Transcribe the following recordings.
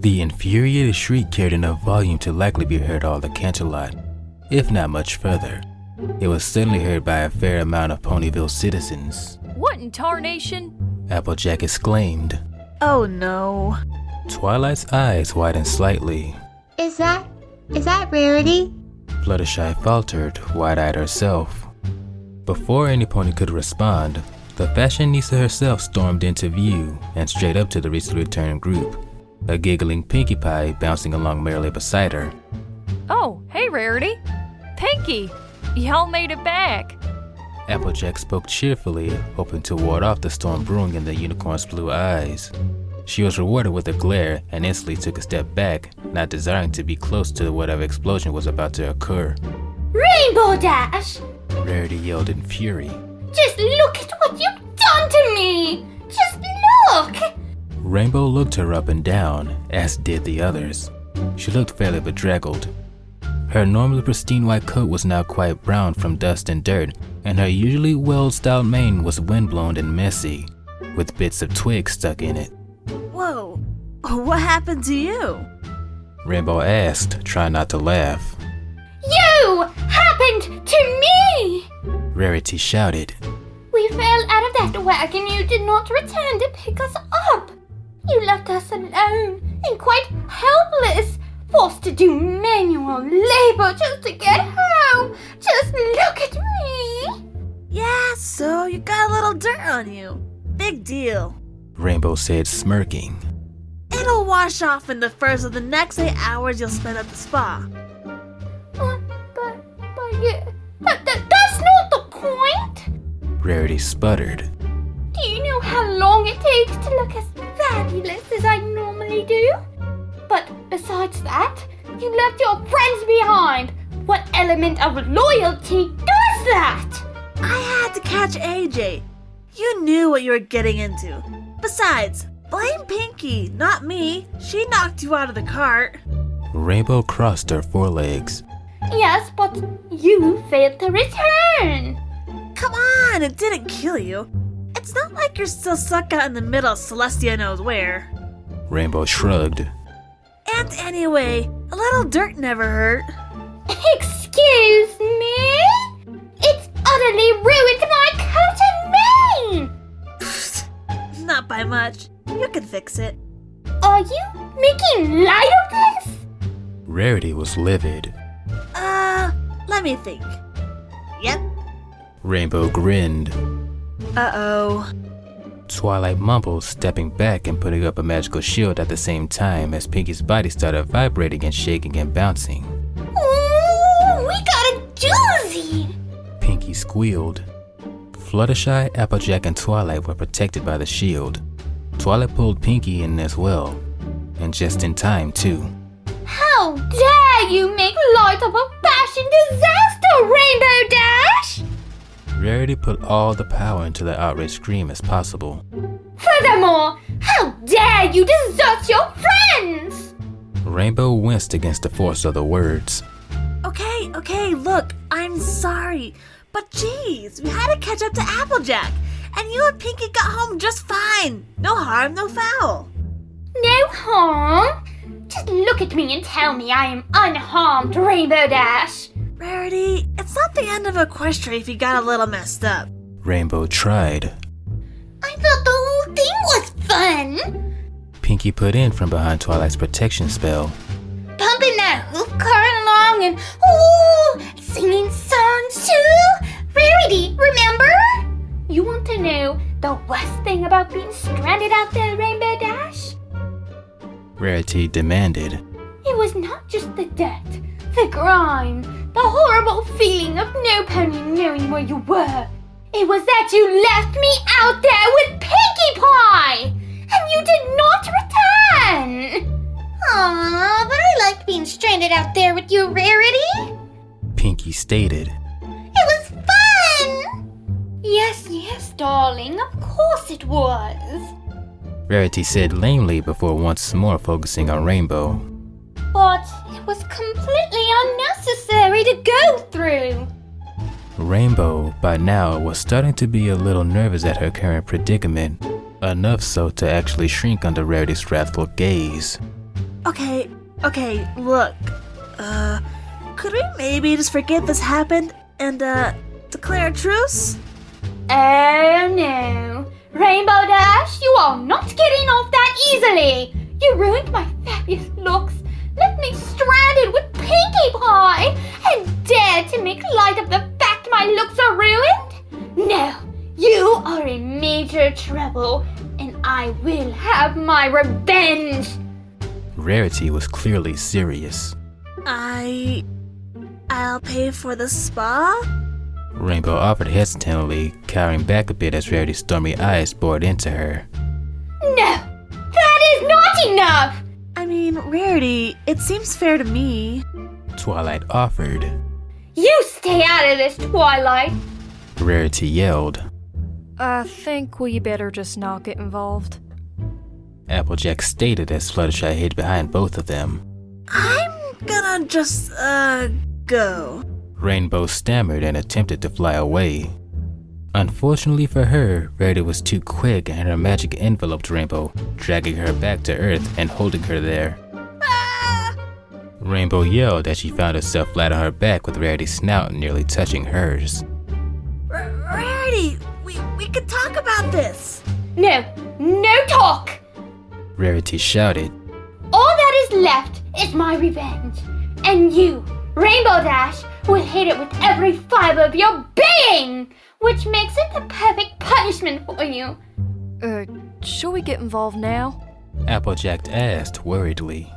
The infuriated shriek carried enough volume to likely be heard all the Canterlot, if not much further. It was certainly heard by a fair amount of Ponyville citizens. What in tarnation? Applejack exclaimed. Oh no. Twilight's eyes widened slightly. Is that Rarity? Fluttershy faltered, wide-eyed herself. Before any pony could respond, the fashionista herself stormed into view and straight up to the recently returned group, a giggling Pinkie Pie bouncing along merrily beside her. Oh, hey Rarity. Pinkie, y'all made it back. Applejack spoke cheerfully, hoping to ward off the storm brewing in the unicorn's blue eyes. She was rewarded with a glare and instantly took a step back, not desiring to be close to whatever explosion was about to occur. Rainbow Dash! Rarity yelled in fury. Just look at what you've done to me! Just look! Rainbow looked her up and down, as did the others. She looked fairly bedraggled. Her normally pristine white coat was now quite brown from dust and dirt, and her usually well-styled mane was windblown and messy, with bits of twigs stuck in it. Whoa, what happened to you? Rainbow asked, trying not to laugh. You happened to me! Rarity shouted. We fell out of that wagon. You did not return to pick us up. You left us alone and quite helpless, forced to do manual labor just to get home. Just look at me. Yeah, so you got a little dirt on you. Big deal. Rainbow said, smirking. It'll wash off in the first of the next 8 hours you'll spend at the spa. That's not the point. Rarity sputtered. Do you know how long it takes to look as fabulous as I normally do? But besides that, you left your friends behind. What element of loyalty does that? I had to catch AJ. You knew what you were getting into. Besides, blame Pinkie, not me. She knocked you out of the cart. Rainbow crossed her forelegs. Yes, but you failed to return. Come on, it didn't kill you. It's not like you're still stuck out in the middle of Celestia knows where. Rainbow shrugged. And anyway, a little dirt never hurt. Excuse me? It's utterly ruined my coat and mane! Not by much. You can fix it. Are you making light of this? Rarity was livid. Let me think. Yep. Rainbow grinned. Uh-oh. Twilight mumbled, stepping back and putting up a magical shield at the same time as Pinkie's body started vibrating and shaking and bouncing. Ooh, we got a doozy! Pinkie squealed. Fluttershy, Applejack, and Twilight were protected by the shield. Twilight pulled Pinkie in as well, and just in time too. How dare you make light of a fashion disaster, Rainbow Dash! Rarity put all the power into the outraged scream as possible. Furthermore, how dare you desert your friends! Rainbow winced against the force of the words. Okay, look, I'm sorry. But geez, we had to catch up to Applejack. And you and Pinkie got home just fine. No harm, no foul. No harm? Just look at me and tell me I am unharmed, Rainbow Dash. Rarity, it's not the end of Equestria if you got a little messed up. Rainbow tried. I thought the whole thing was fun. Pinkie put in from behind Twilight's protection spell. Pumping that hoof cart along and, ooh, singing songs too. Rarity, remember? You want to know the worst thing about being stranded out there, Rainbow Dash? Rarity demanded. It was not just the dirt, the grime, the horrible feeling of no pony knowing where you were. It was that you left me out there with Pinkie Pie, and you did not return. Aww, but I liked being stranded out there with you, Rarity. Pinkie stated. It was fun. Yes, darling, of course it was. Rarity said lamely before once more focusing on Rainbow. But it was completely unnecessary to go through. Rainbow, by now, was starting to be a little nervous at her current predicament, enough so to actually shrink under Rarity's wrathful gaze. Okay, look. Could we maybe just forget this happened and, declare a truce? Oh no. Rainbow Dash, you are not getting off that easily. You ruined my fabulous looks, left me stranded with Pinkie Pie, and dared to make light of the fact my looks are ruined? No, you are in major trouble, and I will have my revenge. Rarity was clearly serious. I'll pay for the spa? Rainbow offered hesitantly, cowering back a bit as Rarity's stormy eyes bored into her. No, that is not enough! I mean, Rarity, it seems fair to me. Twilight offered. You stay out of this, Twilight! Rarity yelled. I think we better just not get involved. Applejack stated as Fluttershy hid behind both of them. I'm gonna just, go. Rainbow stammered and attempted to fly away. Unfortunately for her, Rarity was too quick and her magic enveloped Rainbow, dragging her back to Earth and holding her there. Ah! Rainbow yelled as she found herself flat on her back with Rarity's snout nearly touching hers. Rarity, we could talk about this. No talk! Rarity shouted. All that is left is my revenge. And you, Rainbow Dash, will hate it with every fiber of your being, which makes it the perfect punishment for you. Should we get involved now? Applejack asked worriedly.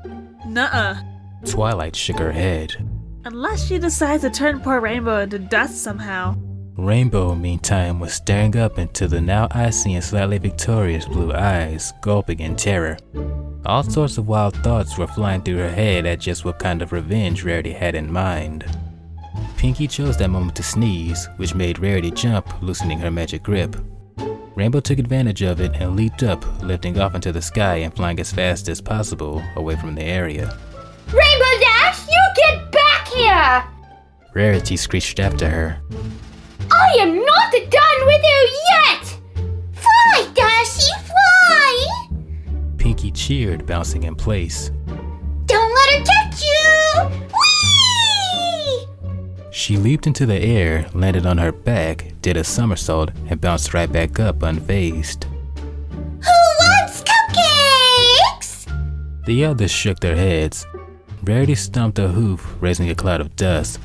Nuh-uh. Twilight shook her head. Unless she decides to turn poor Rainbow into dust somehow. Rainbow, meantime, was staring up into the now icy and slightly victorious blue eyes, gulping in terror. All sorts of wild thoughts were flying through her head at just what kind of revenge Rarity had in mind. Pinkie chose that moment to sneeze, which made Rarity jump, loosening her magic grip. Rainbow took advantage of it and leaped up, lifting off into the sky and flying as fast as possible away from the area. Rainbow Dash, you get back here! Rarity screeched after her. I am not done with you yet! Fly, Dashy, fly! Pinkie cheered, bouncing in place. Don't let her touch you! Whee! She leaped into the air, landed on her back, did a somersault, and bounced right back up unfazed. Who wants cupcakes? The others shook their heads. Rarity stomped a hoof, raising a cloud of dust.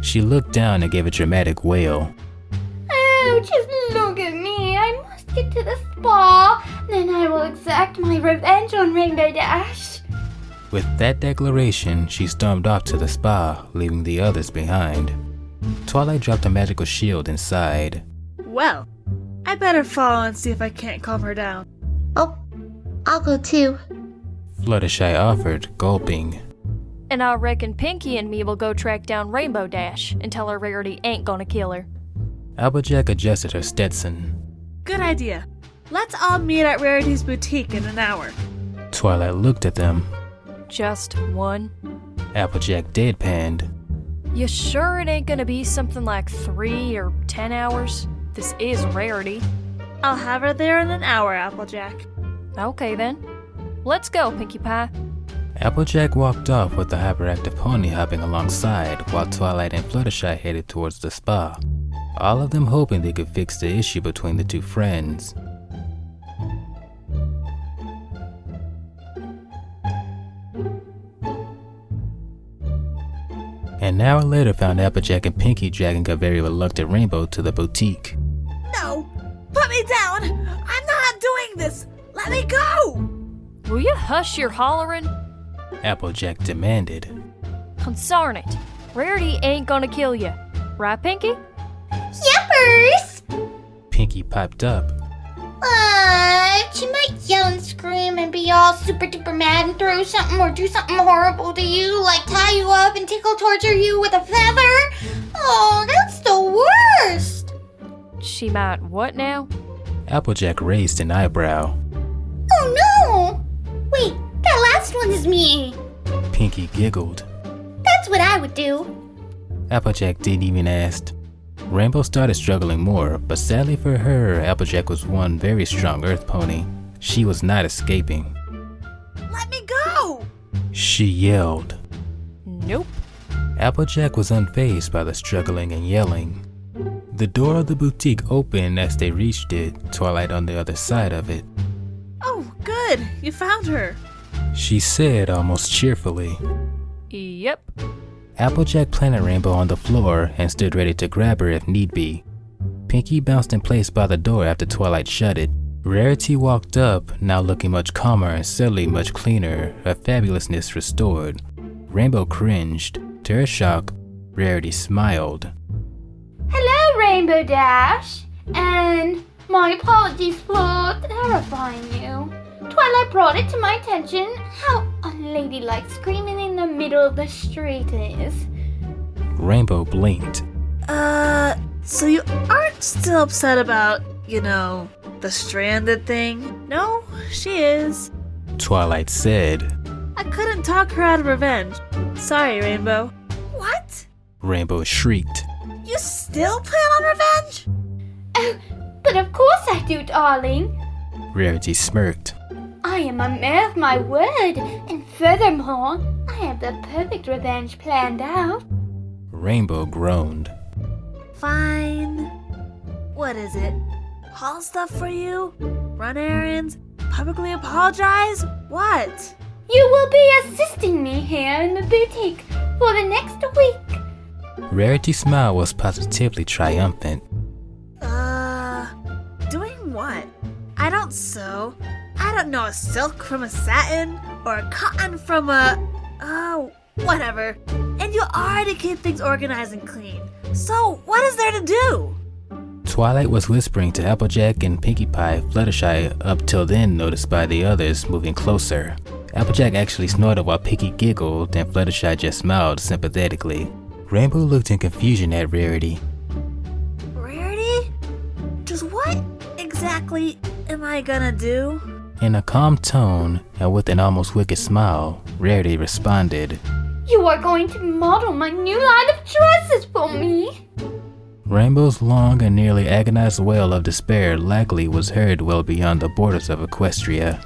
She looked down and gave a dramatic wail. Oh, just look at me. I must get to the spa. Then I will exact my revenge on Rainbow Dash. With that declaration, she stormed off to the spa, leaving the others behind. Twilight dropped a magical shield inside. Well, I better follow and see if I can't calm her down. Oh, I'll go too. Fluttershy offered, gulping. And I reckon Pinkie and me will go track down Rainbow Dash and tell her Rarity ain't gonna kill her. Applejack adjusted her Stetson. Good idea. Let's all meet at Rarity's boutique in an hour. Twilight looked at them. Just one? Applejack deadpanned. You sure it ain't gonna be something like 3 or 10 hours? This is Rarity. I'll have her there in an hour, Applejack. Okay then. Let's go, Pinkie Pie. Applejack walked off with the hyperactive pony hopping alongside while Twilight and Fluttershy headed towards the spa, all of them hoping they could fix the issue between the two friends. An hour later found Applejack and Pinkie dragging a very reluctant Rainbow to the boutique. No! Put me down! I'm not doing this! Let me go! Will you hush your hollering? Applejack demanded. Consarn it. Rarity ain't gonna kill you. Right, Pinkie? Yuppers! Pinkie piped up. She might yell and scream and be all super duper mad and throw something or do something horrible to you, like tie you up and tickle torture you with a feather. Oh, that's the worst. She might what now? Applejack raised an eyebrow. Oh no! Wait, that last one is me. Pinkie giggled. That's what I would do. Applejack didn't even ask. Rainbow started struggling more, but sadly for her, Applejack was one very strong earth pony. She was not escaping. Let me go! she yelled. Nope. Applejack was unfazed by the struggling and yelling. The door of the boutique opened as they reached it, Twilight on the other side of it. Oh, good. You found her. She said almost cheerfully. Yep. Applejack planted Rainbow on the floor and stood ready to grab her if need be. Pinkie bounced in place by the door after Twilight shut it. Rarity walked up, now looking much calmer and suddenly much cleaner, her fabulousness restored. Rainbow cringed. To her shock, Rarity smiled. Hello, Rainbow Dash. And my apologies for terrifying you. Twilight brought it to my attention how unladylike screaming in the middle of the street is. Rainbow blinked. So you aren't still upset about, the stranded thing? No, she is. Twilight said. I couldn't talk her out of revenge. Sorry, Rainbow. What? Rainbow shrieked. You still plan on revenge? Oh, but of course I do, darling. Rarity smirked. I am a man of my word, and furthermore, I have the perfect revenge planned out. Rainbow groaned. Fine. What is it? Haul stuff for you? Run errands? Publicly apologize? What? You will be assisting me here in the boutique for the next week. Rarity's smile was positively triumphant. Doing what? I don't sew. I don't know a silk from a satin or a cotton from a... Oh, whatever. And you already keep things organized and clean. So what is there to do? Twilight was whispering to Applejack and Pinkie Pie, Fluttershy up till then noticed by the others moving closer. Applejack actually snorted while Pinkie giggled and Fluttershy just smiled sympathetically. Rainbow looked in confusion at Rarity. Rarity? Just what exactly am I gonna do? In a calm tone and with an almost wicked smile, Rarity responded. You are going to model my new line of dresses for me. Rainbow's long and nearly agonized wail of despair likely was heard well beyond the borders of Equestria.